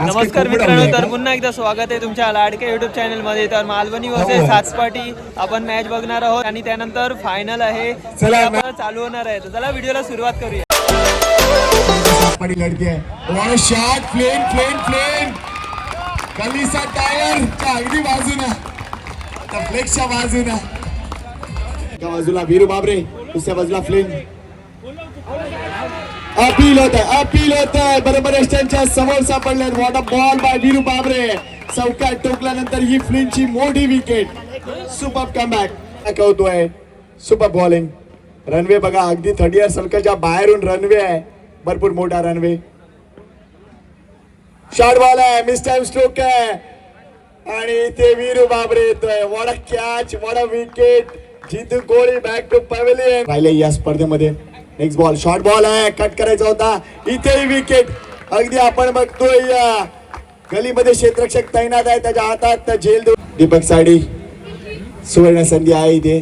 नमस्कार मित्रांनो, तर पुन्हा एकदा स्वागत आहे तुमच्या लाडक्या युट्यूब चॅनल मध्ये. तर मालवणी वर्सेस सातपाटी आपण मॅच बघणार आहोत आणि त्यानंतर फायनल आहे चालू होणार आहे. तर चला व्हिडिओला सुरुवात करूया. सातपाटी लढती आहे. वन शॉट, प्लेन कलिसा टायरच्या अगदी बाजूला, आता फ्लेक्सच्या बाजूला, एका बाजूला वीरू बाबरे, दुसऱ्या बाजूला फ्लेन. अपील होत आहे बरोबर एस्टनच्या समोर सापडले. What a ball by Viru Babre. चौकात टोकल्यानंतर ही फ्लिनची मोठी विकेट. सुपर कमबॅक होतोय, सुपर बॉलिंग. रनवे बघा, अगदी 30 इयर सर्कलच्या बाहेरून रनवे आहे, भरपूर मोठा रनवे. शॉर्ट बॉल आहे, मिस टाइम स्ट्रोक आहे आणि ते वीरू बाबरे येतोय. What a catch, what a wicket. Jitu Kohli back to pavilion राहिले या स्पर्धेमध्ये. नेक्स्ट बॉल, शॉर्ट बॉल आहे, कट करायचा होता, इथेही विकेट. अगदी आपण बघतोय गलीमध्ये क्षेत्ररक्षक तैनात आहे, त्याच्या हातात झेल. दीपक साडी, सुवर्ण संधी आहे इथे.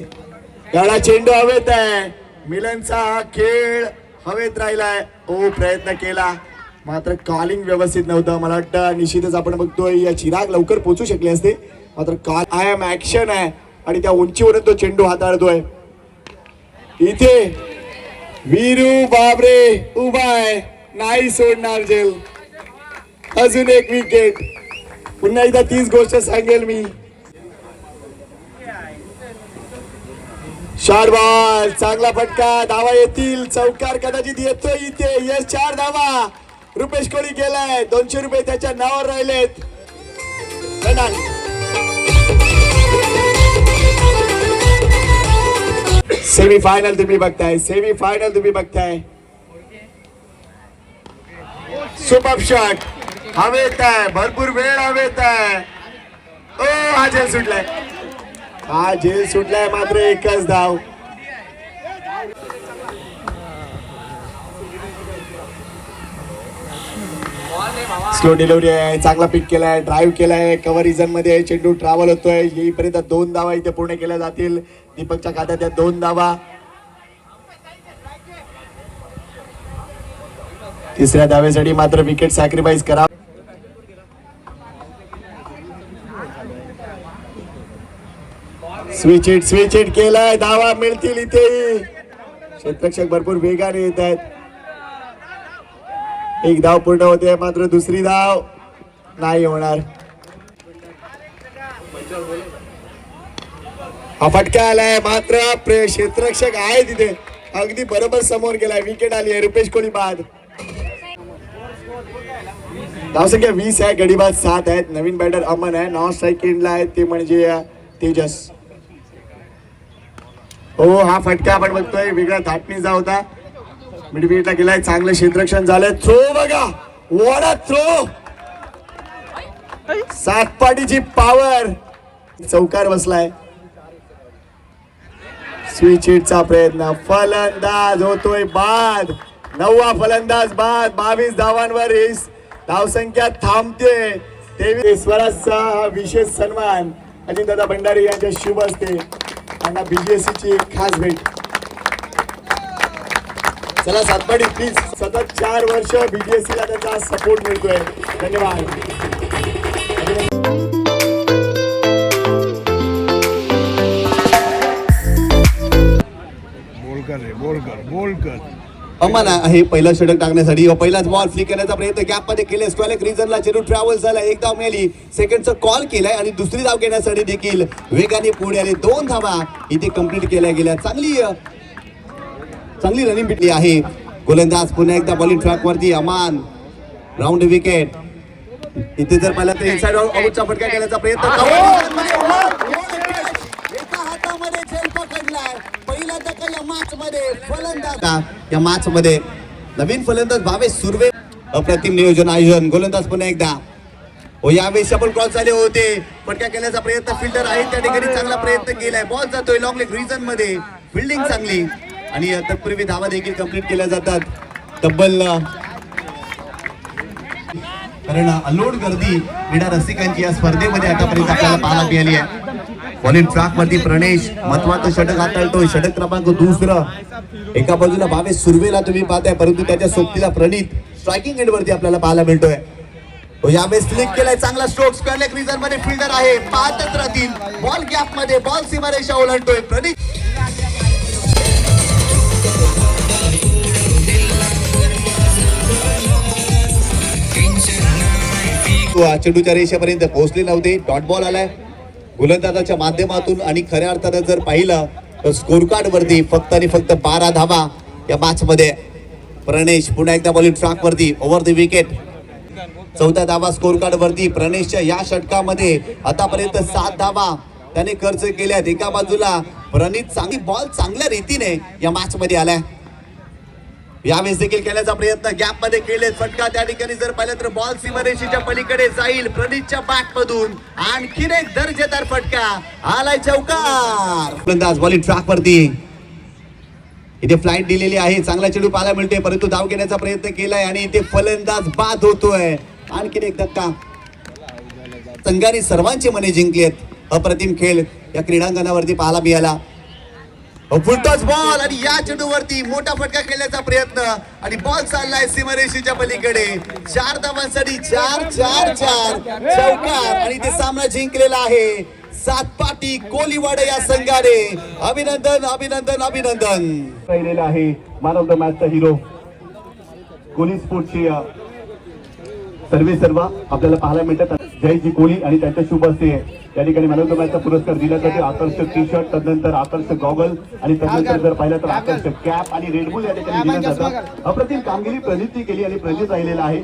याला चेंडू हवेत आहे, मिलनचा हा खेळ हवेत राहिलाय. प्रयत्न केला मात्र कॉलिंग व्यवस्थित नव्हतं. मला वाटतं निश्चितच आपण बघतोय या चिराग लवकर पोहोचू शकले असते, मात्र कॉल आय एम ऍक्शन आहे आणि त्या उंचीवरून तो चेंडू हाताळतोय. इथे वीरू बाबरे उभा आहे, नाही सोडणार झेल. अजून एक विकेट. पुन्हा एकदा तीच गोष्ट सांगेल मी. शॉर्ट बॉल, चांगला फटका, धावा येतील. चौकार कदाचित येतोय इथे. यस, 4 धावा रुपेश कोहली गेलाय. 200 रुपये त्याच्या नावावर राहिलेत. सेमीफायनल तुम्ही बघताय. सुपर शॉट हवेत आहे, भरपूर वेळ हवेत आहे. हा झेल सुटलाय मात्र एकच धाव. स्लो डिलिव्हरी आहे, चांगला पिक केलाय, ड्राईव्ह केलाय, कव्हर रिझन मध्ये चेंडू ट्रॅव्हल होतोय. येईपर्यंत 2 धावा इथे पूर्ण केल्या जातील. दीपकच्या खात्यात 2 धावा. तिसऱ्या धावेसाठी मात्र विकेट सॅक्रिफाईस करा. स्विच हिट केलाय, धावा मिळतील इथे. क्षेत्ररक्षक भरपूर वेगाने येत आहेत. एक धाव पूर्ण होते मात्र दुसरी धाव नाही होणार. हा फटका आलाय मात्र क्षेत्ररक्षक आहे तिथे, अगदी बरोबर समोर गेलाय. विकेट आली आहे, रुपेश कोहली बाद. धावसंख्या 20 आहे, गडीबाज 7 आहेत. नवीन बॅटर अमन आहे, नॉन स्ट्राईक एंडला आहे ते म्हणजे तेजस. हा फटका आपण बघतोय वेगळ्या धाटणीचा होता. मिडविकेटला गेलाय, चांगलं क्षेत्ररक्षण झालंय. थ्रो बघा, व्हॉट अ थ्रो. सातपाटीची पॉवर, चौकार बसलाय. स्विच हिटचा प्रयत्न, फलंदाज होतोय बाद. 9वा फलंदाज बाद. 22 धावांवर धावसंख्या थांबते. तेवीसवराचा विशेष सन्मान अजितदादा भंडारी यांच्या शुभ असते. त्यांना BGSC ची खास भेट. चला सातपाटी प्लीज. सतत 4 वर्ष BGSC ला त्याचा सपोर्ट मिळतोय. धन्यवाद. बोल कर. अमन आहे पहिला षटक टाकण्यासाठी. पहिलाच बॉल फ्लिक करण्याचा प्रयत्न गॅप मध्ये केले. स्क्वेअर रिझनला चेंडू ट्रॅव्हल झाला. 1 धाव मिळाली. सेकंडचा कॉल केलाय आणि दुसरी धाव घेण्यासाठी देखील वेगाने पुढे आले. 2 धावा इथे कंप्लीट केल्या गेल्या. चांगली रनिंग भेटली आहे. गोलंदाज पुन्हा एकदा बॉलिंग ट्रॅक वरती. अमान राऊंड विकेट. इथे जर पाहिलं तर इनसाइड आउटचा फटका केल्याचा प्रयत्न. हातामध्ये झेल पकडलाय. पहिला दखल या मॅच मध्ये. फलंदाज या मॅच मध्ये नवीन फलंदाज भावेश सुर्वे. अप्रतिम नियोजन आयोजन. गोलंदाज पुन्हा एकदा. यावेळी शबल क्रॉस झाले होते. फटका केल्याचा प्रयत्न. फिल्डर आहे त्या ठिकाणी चांगला प्रयत्न केलाय. बॉल जातोय लॉंग लेग रिजन मध्ये. फिल्डिंग चांगली आणि तत्पूर्वी धावा देखील कंप्लीट केल्या जातात. तब्बल कारण अलोड गर्दी क्रीडा रसिकांची या स्पर्धेमध्ये आतापर्यंत आपल्याला पाहायला मिळाली आहे. बॉलिंग ट्रॅक वरती प्रणेश महत्वाचं षटक हाताळतोय. षटक क्रमांक 2. एका बाजूला भावेश सुर्वेला तुम्ही पाहताय, परंतु त्याच्या सोबतीला प्रणित स्ट्रायकिंग एंड वरती आपल्याला पाहायला मिळतोय. यावेळेस फ्लिक केलाय, चांगला स्ट्रोक स्क्वेअर रिझन मध्ये फिल्डर आहे, पाहतच राहतील. बॉल गॅप मध्ये बॉल सीमारेषा ओलांडतोय प्रणित. चेंडूच्या रेषेपर्यंत पोहोचले नव्हते. डॉट बॉल आलाय गोलंदाजाच्या माध्यमातून आणि खऱ्या अर्थानं जर पाहिलं तर स्कोर कार्ड वरती फक्त आणि फक्त 12 धावा या मॅच मध्ये. प्रणेश पुन्हा एकदा बॉलिंग ट्रॅक वरती ओव्हर द विकेट. 14 धावा स्कोर कार्ड वरती. प्रणेशच्या या षटकामध्ये आतापर्यंत 7 धावा त्याने खर्च केल्यात. एका बाजूला प्रणित चांगली बॉल चांगल्या रीतीने या मॅच मध्ये आलाय. यावेळेस देखील केल्याचा प्रयत्न गॅप मध्ये केले. फटका त्या ठिकाणी जर पाहिलं तर बॉल सीमारेषेच्या पलीकडे जाईल. प्रणितच्या बॅट मधून आणखीन एक दर्जेदार फटका आलाय, चौकार. फलंदाज बॉलिंग ट्रॅक वरती. इथे फ्लाईट दिलेली आहे, चांगला चेंडू पाहायला मिळते परंतु धाव घेण्याचा प्रयत्न केलाय आणि इथे फलंदाज बाद होतोय. आणखीन एक धक्का. संघाने सर्वांची मने जिंकलीत. अप्रतिम खेळ या क्रीडांगणावरती पाहायला मिळाला. फुलटॉस बॉल आणि या चेंडूवरती मोठा फटका खेळण्याचा प्रयत्न आणि बॉल चाललाय सीमारेषेच्या पलीकडे. 4 धावांसाठी 4-4-4 चौकार आणि ते सामना जिंकलेला आहे. 7 पाटी कोलीवाडा या संघाने. अभिनंदन अभिनंदन अभिनंदन. राहिलेला आहे मॅन ऑफ द मॅचचा हिरो कोहली स्पोर्ट्सची सर्व आपल्याला पाहायला मिळतात. जयजी कोहली आणि त्यांच्या शुभ हस्ते या ठिकाणी मॅन ऑफ द मॅचचा पुरस्कार दिला जातो. आकर्षक टी शर्ट, तदनंतर आकर्षक गॉगल आणि तदनंतर जर पाहिलं तर आकर्षक कॅप आणि रेडबुल या ठिकाणी दिलं जातं. अप्रतिम कामगिरी प्रणितने केली आणि प्रणित राहिलेला आहे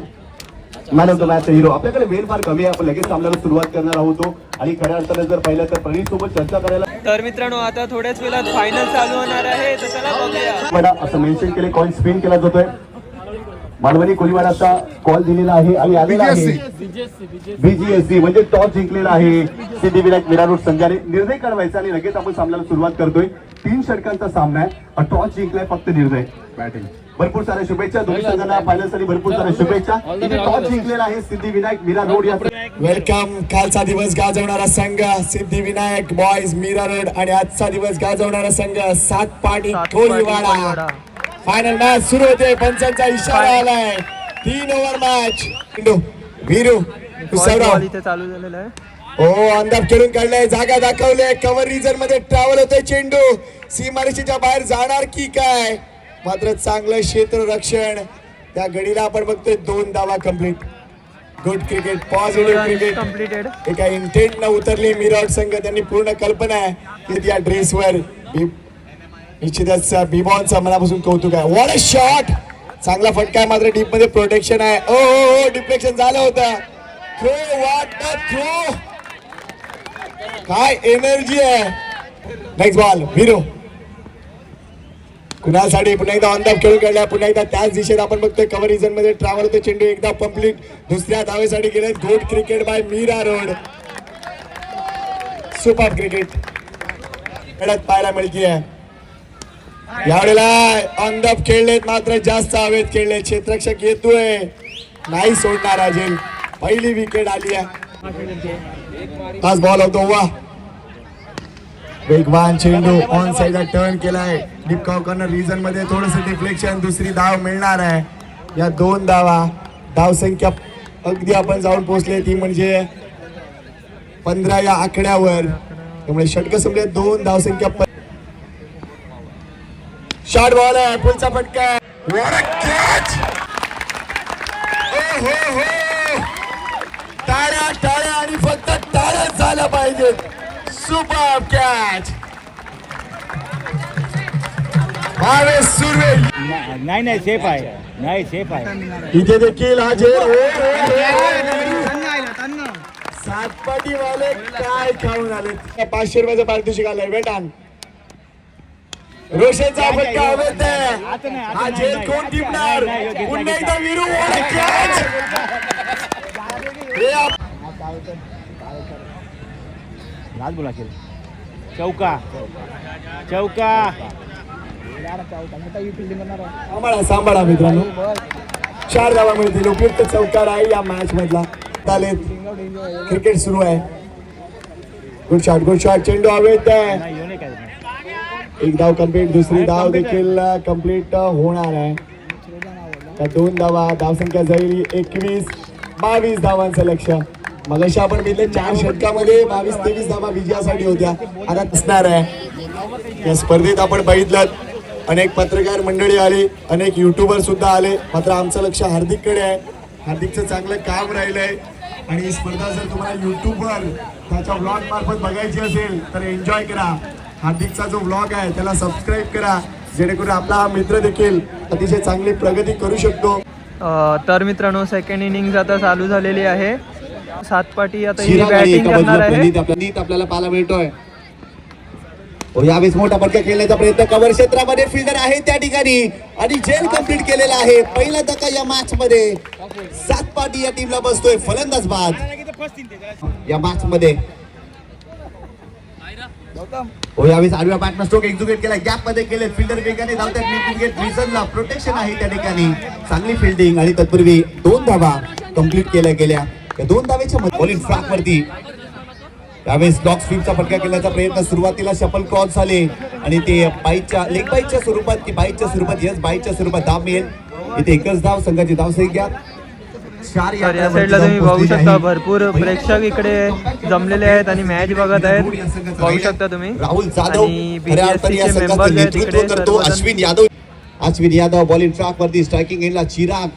मॅन ऑफ द मॅचचा हिरो. आपल्याकडे वेळ फार कमी आहे, आपण लगेच सामन्याला सुरुवात करणार आहोत आणि खऱ्या अर्थाने जर पाहिलं तर प्रणित सोबत चर्चा करायला. तर मित्रांनो आता थोड्याच वेळात फायनल चालू होणार आहे, तर चला बघूया. असं मेन्शन केले, कॉइन स्पिन केला जातोय. मालवणी कोलीवाडाचा कॉल दिलेला आहे आणि आलेला आहे BGSC म्हणजे टॉस जिंकलेला आहे सिद्धिविनायक मीरा रोड संघाने. निर्णय कळवायचा आणि लगेच आपण सामन्याला सुरुवात करतोय. 3 षटकांचा सामना आहे. टॉस जिंकलाय, फक्त निर्णय बॅटिंग. भरपूर साऱ्या शुभेच्छा दोन्ही संघांना. फायनलसाठी भरपूर साऱ्या शुभेच्छा. टॉस जिंकलेला आहे सिद्धिविनायक मीरा रोड या. वेलकम. कालचा दिवस गाजवणारा संघ सिद्धिविनायक बॉयज मीरा रोड आणि आजचा दिवस गाजवणारा संघ 7 पाटी कोलीवाडा. फायनल मॅच सुरू होते. पंचांचा इशारा आलाय. 3 ओव्हर मॅच. वीरू बॉल इथे चालू झालेला आहे. हो अंदाज खेळून काढलाय, जागा दाखवले. कव्हर रिजन मध्ये ट्रॅव्हल होतोय चेंडू. सीमारेषेच्या बाहेर जाणार की काय. मात्र चांगलं क्षेत्र रक्षण. त्या गडीला आपण बघतोय 2 धावा complete. Good cricket, positive cricket. Completed. एका इंटेंट न उतरली मीराट संघ. त्यांनी पूर्ण कल्पना आहे की त्या ड्रेसवर निश्चितच बिबॉनचा मनापासून कौतुक आहे. What a shot. चांगला फटका आहे, मात्र डीप मध्ये प्रोटेक्शन आहे. ओ डिफ्लेक्शन झालं होतं. Throw, what a throw. काय एनर्जी आहे. Next ball Viru. कुणासाठी पुन्हा एकदा ऑन द खेळून काढला. पुन्हा एकदा त्याच दिशेत आपण बघतोय कव्हर रिजन मध्ये ट्रॅव्हल होते चेंडू. एकदा कंप्लीट. दुसऱ्या धावेसाठी गेले. Good cricket by Mira Road. Super cricket खेळत पाहायला मिळतीये. यावेळेला ऑन द खेळलेत, मात्र जास्त हवेत खेळले. क्षेत्ररक्षक येतोय, नाही सोडणार अजून. पहिली विकेट आली आहे. तास बॉल होतो. वा वेगवान चेंडू ऑन साइडला टर्न केलाय. डीप कॉर्नर रिजन मध्ये थोडस डिफ्लेक्शन. दुसरी धाव मिळणार आहे. या 2 धावा. धाव संख्या अगदी आपण जाऊन पोहोचले ती म्हणजे 15 या आकड्यावर. त्यामुळे षटक संपले. 2 धाव संख्या. शॉर्ट बॉल आहे, पुलचा फटका. What a catch. हो हो टाळ्या टाळ्या आणि फक्त टाळ्याच झाल्या पाहिजेत. Super catch. भावेश सुर्वे. नाही सेफ आहे, नाही सेफ आहे. इथे देखील हा झेल. 7 पाटी वाले काय खाऊन आले. 500 रुपयाचं पारितोषिक आलंय. वेटान रोशनचा फटका हवेत आहे. हा झेल कोण टिपणार. पुन्हा एकदा वीरू. कॅच. लाज बोला चौका चौका. सांभाळा सांभाळा मित्रांनो. 4 धावा मिळतील. उपयुक्त चौकार आहे या मॅच मधला. क्रिकेट सुरू आहे. Good shot, good shot. चेंडू हवेत आहे. एक धाव कंप्लीट. दुसरी धाव देखील कंप्लीट होणार आहे. 2 धावा. धाव संख्या जाईल 21. 22 धावांचं लक्ष. मगाशी आपण बघितलं 4 षटकामध्ये 22-23 धावा विजयासाठी होत्या. आता दिसणार आहे या स्पर्धेत आपण बघितलं अनेक पत्रकार मंडळी आले, अनेक युट्यूबर सुद्धा आले. मात्र आमचं लक्ष हार्दिककडे आहे. हार्दिकचं चांगलं काम राहिलंय आणि ही स्पर्धा जर तुम्हाला युट्यूबवर त्याच्या ब्लॉग मार्फत बघायची असेल तर एन्जॉय करा. हार्दिकचा जो ब्लॉग आहे त्याला सबस्क्राईब करा, जेणेकरून आपला हा मित्र देखील अतिशय चांगली प्रगती करू शकतो. तर मित्रांनो सेकंड इनिंग आता चालू झालेली आहे. 7 पाटी आता ही बॅटिंग करणार आहे. आपल्याला पाहायला मिळतोय. यावेळेस मोठा फटका खेळण्याचा प्रयत्न कव्हर क्षेत्रामध्ये फिल्डर आहे त्या ठिकाणी आणि झेल कंप्लीट केलेला आहे. पहिला धक्का या मॅच मध्ये 7 पाटी या टीमला बसतोय. फलंदाज बाद या मॅच मध्ये. यावेळेस आडव्या बॅटनं स्ट्रोक एक्झिक्यूट केला, गॅप मध्ये केले. फिल्डर वेगाने धावतात. प्रोटेक्शन आहे त्या ठिकाणी. चांगली फिल्डिंग आणि तत्पूर्वी 2 धावा कंप्लीट केल्या गेल्या. या 2 धावेच्या बॉलिंग ट्रॅक वरती यावेळेस डॉग स्वीपचा फटका केल्याचा प्रयत्न. सुरुवातीला शफल क्रॉस झाले आणि ते बाईच्या लेग बाईच्या स्वरूपात की बाईच्या स्वरूपात यस बाईच्या स्वरूपात धाव मिळेल. इथे एकच धाव संघाची धावसंख्या 4. या साईडला तुम्ही बघू शकता भरपूर प्रेक्षक इकडे जमलेले आहेत आणि मॅच बघत आहेत. बघू शकता तुम्ही. राहुल जाधव आणि BGSC चे मेंबर्स आहेत इकडे सर्वजण. अश्विन यादव बॉलिंग ट्रॅक वरती. स्ट्रायकिंग एंडला चिराग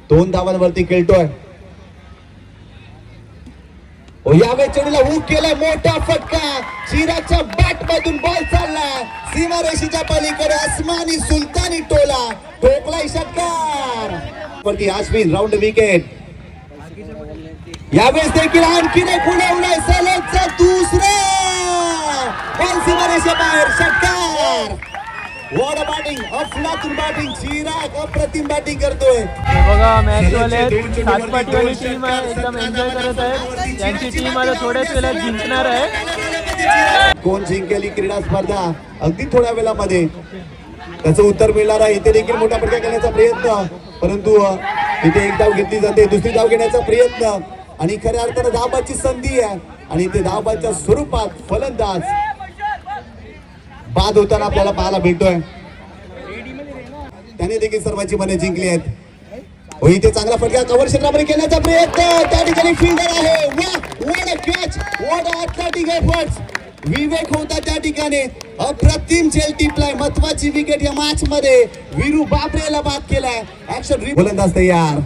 2 धावांवरती खेळतोय. यावेळेस चेंडूला हुक केलाय. मोठा फटका. चिरागच्या बॅट मधून बॉल चालला सीमारेषेच्या पलीकडे. आसमानी सुलतानी टोला ठोकलाय षटकार वरती. Ashwin round wicket. यावेळेस देखील आणखीन एक उडवलाय. सलगचा दुसरा बॉल सीमारेषे बाहेर. षटकार. What a batting. अफलातून बॅटिंग. चिराग अप्रतिम बॅटिंग करतोय. हे बघा मॅच वाले 7 पाटीवाली टीम आहे. एकदम एन्जॉय करत आहे. त्यांची टीम आता थोड्याच वेळात जिंकणार आहे. कोण जिंकेल ही क्रीडा स्पर्धा अगदी थोड्या वेळामध्ये त्याचं उत्तर मिळणार आहे. इथे देखील मोठा फटका करण्याचा प्रयत्न, परंतु इथे एक धाव घेतली जाते. दुसरी धाव घेण्याचा प्रयत्न आणि खऱ्या अर्थानं धावबाची संधी आहे आणि इथे धावबाच्या स्वरूपात फलंदाज बाद होताना आपल्याला पाहायला भेटतोय. त्याने देखील सर्वांची मने जिंकली आहेत. इथे चांगला फटका कव्हर क्षेत्रामध्ये केल्याचा प्रयत्न. त्या ठिकाणी फिल्डर आहे. What a catch. What a athletic efforts. Vivek होता त्या ठिकाणी. अप्रतिम झेल टिपलाय. महत्वाची विकेट या मॅच मध्ये. वीरू बाबरेला बाद केलाय. ऍक्शन फलंदाज तयार.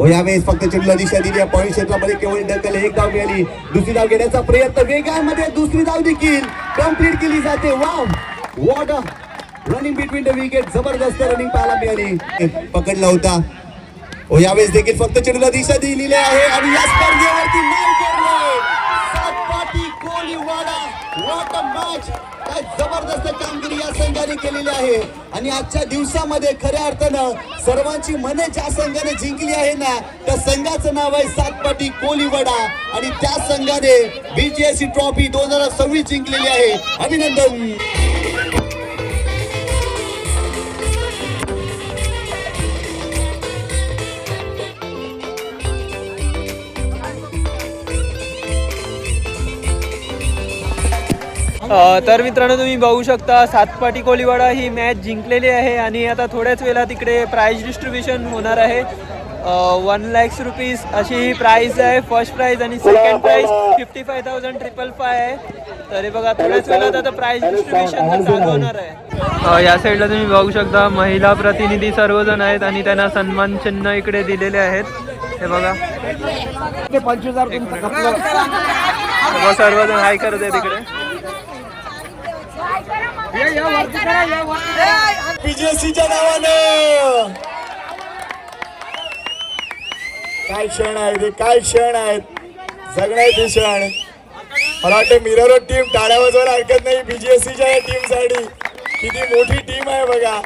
यावेळेस फक्त चेंडूला दिशा दिली. पॉईंट क्षेत्रामध्ये केवळ ढकल. 1 धाव मिळाली. दुसरी धाव घेण्याचा प्रयत्न. वेगामध्ये दुसरी धाव देखील कंप्लीट केली जाते. Wow. What a running between the wicket. जबरदस्त रनिंग पाहायला मिळाली. पकडला होता. यावेळेस देखील फक्त चेंडूला दिशा दिलेली आहे आणि या स्पर्धेवरती नाही करले. 7 पाटी कोलीवाडा. What a match. काय जबरदस्त कामगिरी या संघाने केलेली आहे आणि आजच्या दिवसामध्ये खऱ्या अर्थानं सर्वांची मने ज्या संघाने जिंकली आहे ना त्या संघाचं नाव आहे 7 पाटी कोलीवाडा आणि त्या संघाने BGSC ट्रॉफी 2026 जिंकलेली आहे. अभिनंदन. तर मित्रांनो तुम्ही बघू शकता 7 पाटी कोलीवाडा ही मॅच जिंकलेली आहे आणि आता थोड्याच वेळात तिकडे प्राइज डिस्ट्रीब्युशन होणार आहे. 1 लाख रुपीज अशी ही प्राइज आहे. फर्स्ट प्राइज आणि सेकंड प्राइज 55,555 आहे. तर हे बघा थोड्याच वेळात आता प्राइज डिस्ट्रीब्युशन चालू होणार आहे. या साईडला तुम्ही बघू शकता महिला प्रतिनिधी सर्वजण आहेत आणि त्यांना सन्मान चिन्ह इकडे दिलेले आहेत. हे बघा सर्वजण हाय करत आहे तिकडे. BGSCच्या नावानं काय क्षण आहेत. काय क्षण आहेत. जगण्याचे क्षण. मला वाटतं मिरर रोड टीम टाळ्या वाजवायला हरकत नाही. BGSCच्या या टीम साठी किती मोठी टीम आहे बघा.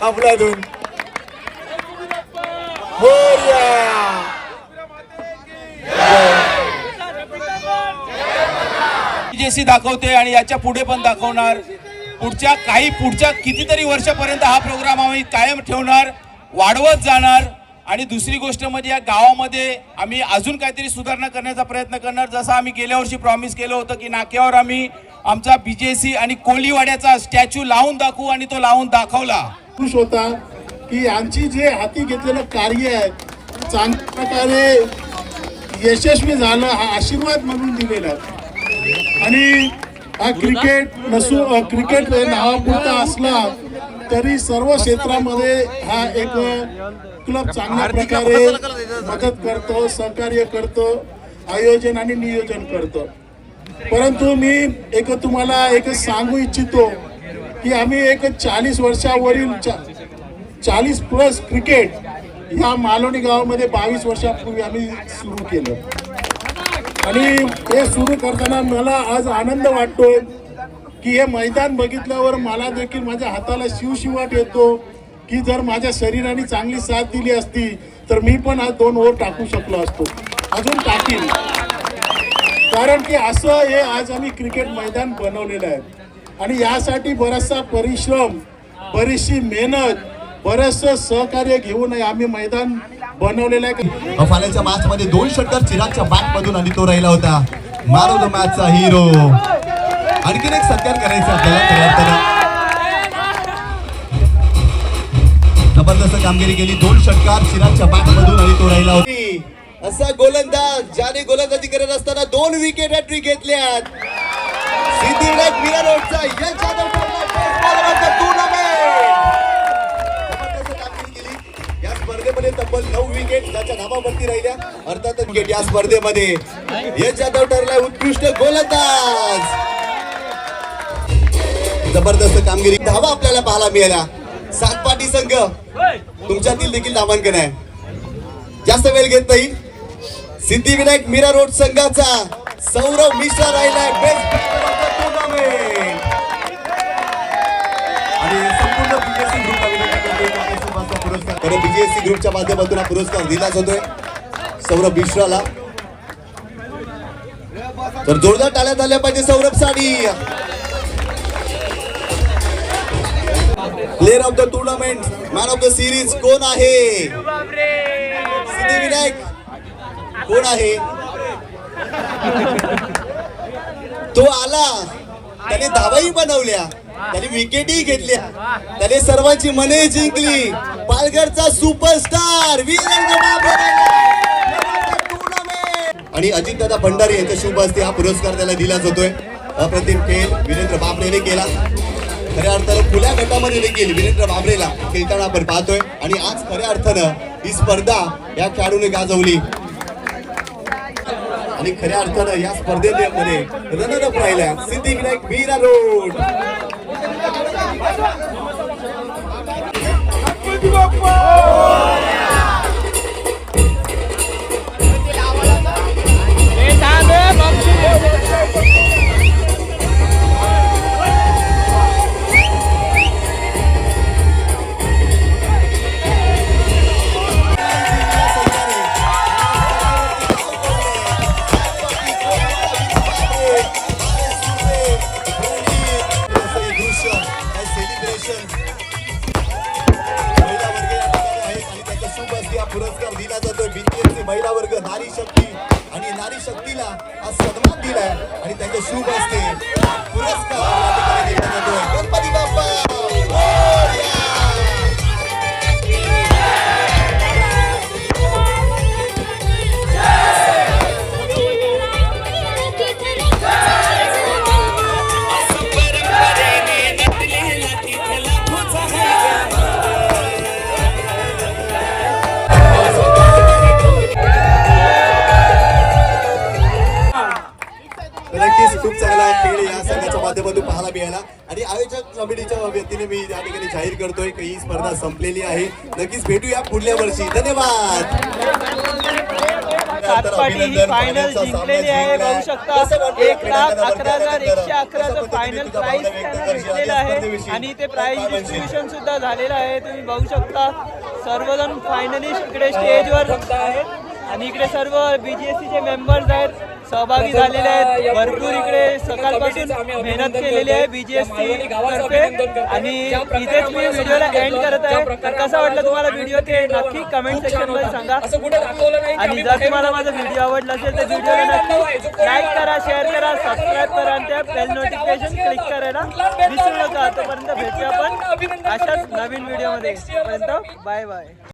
अफलातून BGSC दाखवते आणि याच्या पुढे पण दाखवणार. पुढच्या कितीतरी वर्षापर्यंत हा प्रोग्राम आम्ही कायम ठेवणार, वाढवत जाणार. आणि दुसरी गोष्ट म्हणजे या गावामध्ये आम्ही अजून काहीतरी सुधारणा करण्याचा प्रयत्न करणार. जसं आम्ही गेल्या वर्षी प्रॉमिस केलं होतं की नाक्यावर आम्ही आमचा BGSC आणि कोलीवाड्याचा स्टॅच्यू लावून दाखवू आणि तो लावून दाखवला. खुश होता की आमची जे हाती घेतलेलं कार्य आहे चांगल्या प्रकारे यशस्वी झालं हा आशीर्वाद म्हणून दिलेला आहे. आणि हा क्रिकेट नावापुरता असला तरी सर्व क्षेत्रामध्ये हा एक क्लब चांगल्या प्रकारे मदत करतो, सहकार्य करतो, आयोजन आणि नियोजन करतो. परंतु मी तुम्हाला सांगू इच्छितो की आम्ही 40 वर्षावरील 40 प्लस क्रिकेट ह्या मालवणी गावामध्ये 22 वर्षापूर्वी आम्ही सुरू केलं. आणि हे सुरू करताना मला आज आनंद वाटतोय की हे मैदान बघितल्यावर मला देखील माझ्या हाताला शिवशिवाट येतो की जर माझ्या शरीराने चांगली साथ दिली असती तर मी पण आज 2 ओव्हर टाकू शकलो असतो, अजून टाकीन. कारण की असं हे आज आम्ही क्रिकेट मैदान बनवलेलं आहे. आणि यासाठी बराचसा परिश्रम, बरीचशी मेहनत, बरंचसं सहकार्य घेऊन आम्ही मैदान बनवलेलं आहे. फायनलच्या मॅच मध्ये 2 षटकार चिरागच्या बॅट मधून आणि तो राहिला होता मॅन ऑफ द मॅचचा हिरो. आणखीन एक सत्कार करायचा आपल्याला. जबरदस्त कामगिरी केली. 2 षटकार चिरागच्या बॅट मधून आणि तो राहिला होता. असा गोलंदाज ज्याने गोलंदाजी करत असताना 2 विकेट हॅट्रिक घेतल्यात. सिद्धिविनायक मीरा रोडचा यश जाधव या स्पर्धेमध्ये तब्बल 9 विकेट ज्याच्या नावावरती राहिल्या. अर्थातच विकेट या स्पर्धेमध्ये यश जाधव ठरलाय उत्कृष्ट गोलंदाज. जबरदस्त कामगिरी. धावा आपल्याला पाहायला मिळाल्या. 7 पाटी संघ तुमच्यातील देखील नामांकन आहे. जास्त वेळ घेत नाही. सिद्धिविनायक मीरा रोड संघाचा सौरव मिश्रा राहिलाय बेस्ट टुर्नामेंट. आणि संपूर्ण बीजेसी ग्रुप पुरस्कार बीजेसी ग्रुपच्या माध्यमातून हा पुरस्कार दिला जातोय सौरभ मिश्राला. तर जोरदार टाळ्या झाल्या पाहिजे सौरभ साठी. Player of the tournament, man of the series कोण आहे? सिद्धिविनायक कोण आहे? तो आला, त्याने धावाही बनवल्या, त्याने विकेटही घेतल्या, त्याने सर्वांची मने जिंकली. पालघरचा सुपरस्टार वीरेंद्र बाबरे. आणि अजितदादा भंडारी यांच्या शुभ हस्ते हा पुरस्कार त्याला दिला जातोय. अप्रतिम खेळ वीरेंद्र बाबरेने केला. खऱ्या अर्थानं खुल्या गटामध्ये देखील वीरेंद्र बाबरेला खेळताना आपण पाहतोय. आणि आज खऱ्या अर्थानं ही स्पर्धा या खेळाडूने गाजवली. आणि खऱ्या अर्थानं या स्पर्धेमध्ये रनरअप राहिला सिद्धिविनायक मीरा रोड. पुरस्कार दिला जातोय बीजेसी महिला वर्ग नारी शक्ती. आणि नारी शक्तीला हा सन्मान दिलाय आणि त्यांच्या शुभ हस्ते पुरस्कार या ठिकाणी दिला जातोय. गणपती बाप्पा खूप चांगला खेळ या संघाच्या माध्यमातून पाहायला मिळाला. आणि आयोजक कमिटीच्या वतीने मी या ठिकाणी जाहीर करतोय की ही स्पर्धा संपलेली आहे. नक्कीच भेटूया पुढल्या वर्षी. धन्यवाद. फायनल जिंकलेली आहे. बघू शकता 1,11,111 फायनल प्राइज त्यांना भेटलेलं आहे. आणि ते प्राइज डिस्ट्रीब्युशन सुद्धा झालेलं आहे. तुम्ही बघू शकता सर्वजण फायनलिस्ट इकडे स्टेजवर आहेत. आणि इकडे सर्व बीजीएससीचे मेंबर्स आहेत, सहभागी झालेले आहेत. भरपूर इकडे सकाळपासून मेहनत केलेली आहे बीजीएससी तर्फे. आणि इथेच मी व्हिडिओला एंड करत आहे. तर कसा वाटला तुम्हाला व्हिडिओ ते नक्की कमेंट सेक्शन मध्ये सांगा. आणि जर तुम्हाला माझा व्हिडिओ आवडला असेल तर व्हिडिओला नक्की लाईक करा, शेअर करा, सबस्क्राईब करा आणि त्या बेल नोटिफिकेशन क्लिक करायला विसरू नका. तोपर्यंत भेटूया आपण अशाच नवीन व्हिडिओमध्ये. तोपर्यंत बाय बाय.